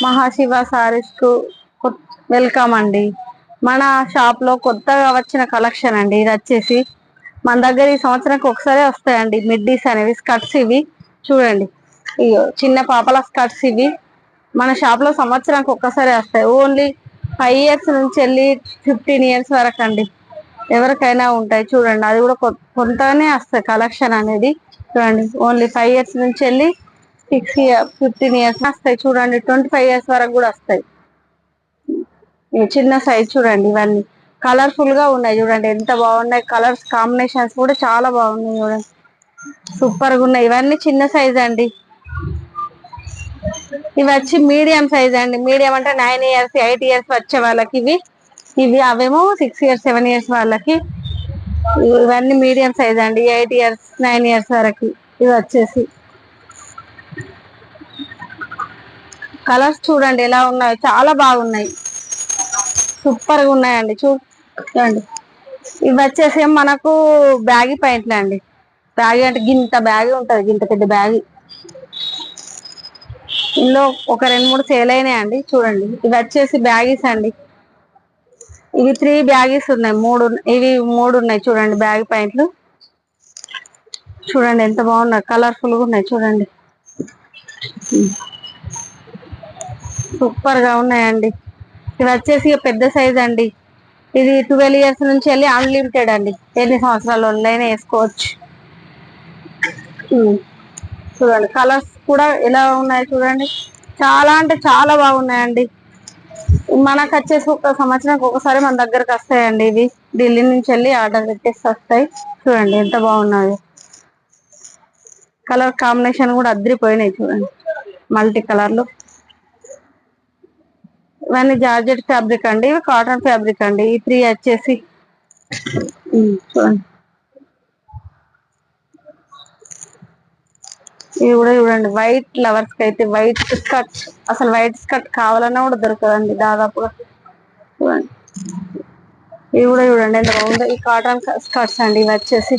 మహాశివ సారీస్ కు వెల్కమ్ అండి. మన షాప్ లో కొత్తగా వచ్చిన కలెక్షన్ అండి. ఇది వచ్చేసి మన దగ్గర ఈ సంవత్సరానికి ఒకసారి వస్తాయండి మిడ్డీస్ అనేవి, స్కర్ట్స్ ఇవి చూడండి. ఇయో చిన్న పాపల స్కర్ట్స్ ఇవి మన షాప్ లో సంవత్సరానికి ఒక్కసారి వస్తాయి. ఓన్లీ 5 years నుంచి వెళ్ళి 15 years వరకు అండి. ఎవరికైనా ఉంటాయి చూడండి. అది కూడా కొంతగానే వస్తాయి కలెక్షన్ అనేది. చూడండి ఓన్లీ 5 years నుంచి వెళ్ళి 15 years వస్తాయి. చూడండి 25 years వరకు కూడా వస్తాయి. చిన్న సైజ్ చూడండి. ఇవన్నీ కలర్ఫుల్ గా ఉన్నాయి చూడండి, ఎంత బాగున్నాయి. కలర్స్ కాంబినేషన్స్ కూడా చాలా బాగున్నాయి చూడండి, సూపర్ గా ఉన్నాయి. ఇవన్నీ చిన్న సైజ్ అండి. ఇవి వచ్చి మీడియం సైజ్ అండి. మీడియం అంటే 9 years 8 years వచ్చే వాళ్ళకి ఇవి. ఇవి అవేమో 6 years 7 years వాళ్ళకి. ఇవన్నీ మీడియం సైజ్ అండి, 8 years 9 years వరకు. ఇవి వచ్చేసి కలర్స్ చూడండి ఎలా ఉన్నాయో, చాలా బాగున్నాయి, సూపర్ గా ఉన్నాయండి. చూడండి ఇవి వచ్చేసి మనకు బ్యాగీ పాయింట్లే అండి. బ్యాగీ అంటే గింత బ్యాగీ ఉంటది, గింత పెద్ద బ్యాగీ. ఇందులో ఒక 2 3 సేల్ అయినాయండి. చూడండి ఇవి వచ్చేసి బ్యాగీస్ అండి. ఇవి 3 బ్యాగీస్ ఉన్నాయి, ఇవి 3 ఉన్నాయి చూడండి. బ్యాగీ పాయింట్లు చూడండి ఎంత బాగున్నాయి, కలర్ఫుల్ గా ఉన్నాయి చూడండి, సూపర్ గా ఉన్నాయండి. ఇవి వచ్చేసి పెద్ద సైజ్ అండి. ఇది 12 years నుంచి వెళ్ళి అన్లిమిటెడ్ అండి, ఎన్ని సంవత్సరాలు అయినా వేసుకోవచ్చు. చూడండి కలర్స్ కూడా ఎలా ఉన్నాయి చూడండి, చాలా అంటే చాలా బాగున్నాయండి. మనకు వచ్చేసి ఒక సంవత్సరానికి ఒకసారి మన దగ్గరకు వస్తాయండి. ఇవి ఢిల్లీ నుంచి వెళ్ళి ఆర్డర్ పెట్టేసి వస్తాయి. చూడండి ఎంత బాగున్నాయో, కలర్ కాంబినేషన్ కూడా అద్రిపోయినాయి చూడండి, మల్టీ కలర్లు. ఇవన్నీ జార్జెట్ ఫ్యాబ్రిక్ అండి, ఇవి కాటన్ ఫ్యాబ్రిక్ అండి. ఈ 3 వచ్చేసి చూడండి, ఇవి కూడా చూడండి. వైట్ లవర్స్ కి అయితే వైట్ స్కర్ట్, అసలు వైట్ స్కర్ట్ కావాలన్నా కూడా దొరకదండి దాదాపుగా. చూడండి ఇవి కూడా చూడండి ఎంత బాగుందో. ఈ కాటన్ స్కర్ట్స్ అండి. ఇవి వచ్చేసి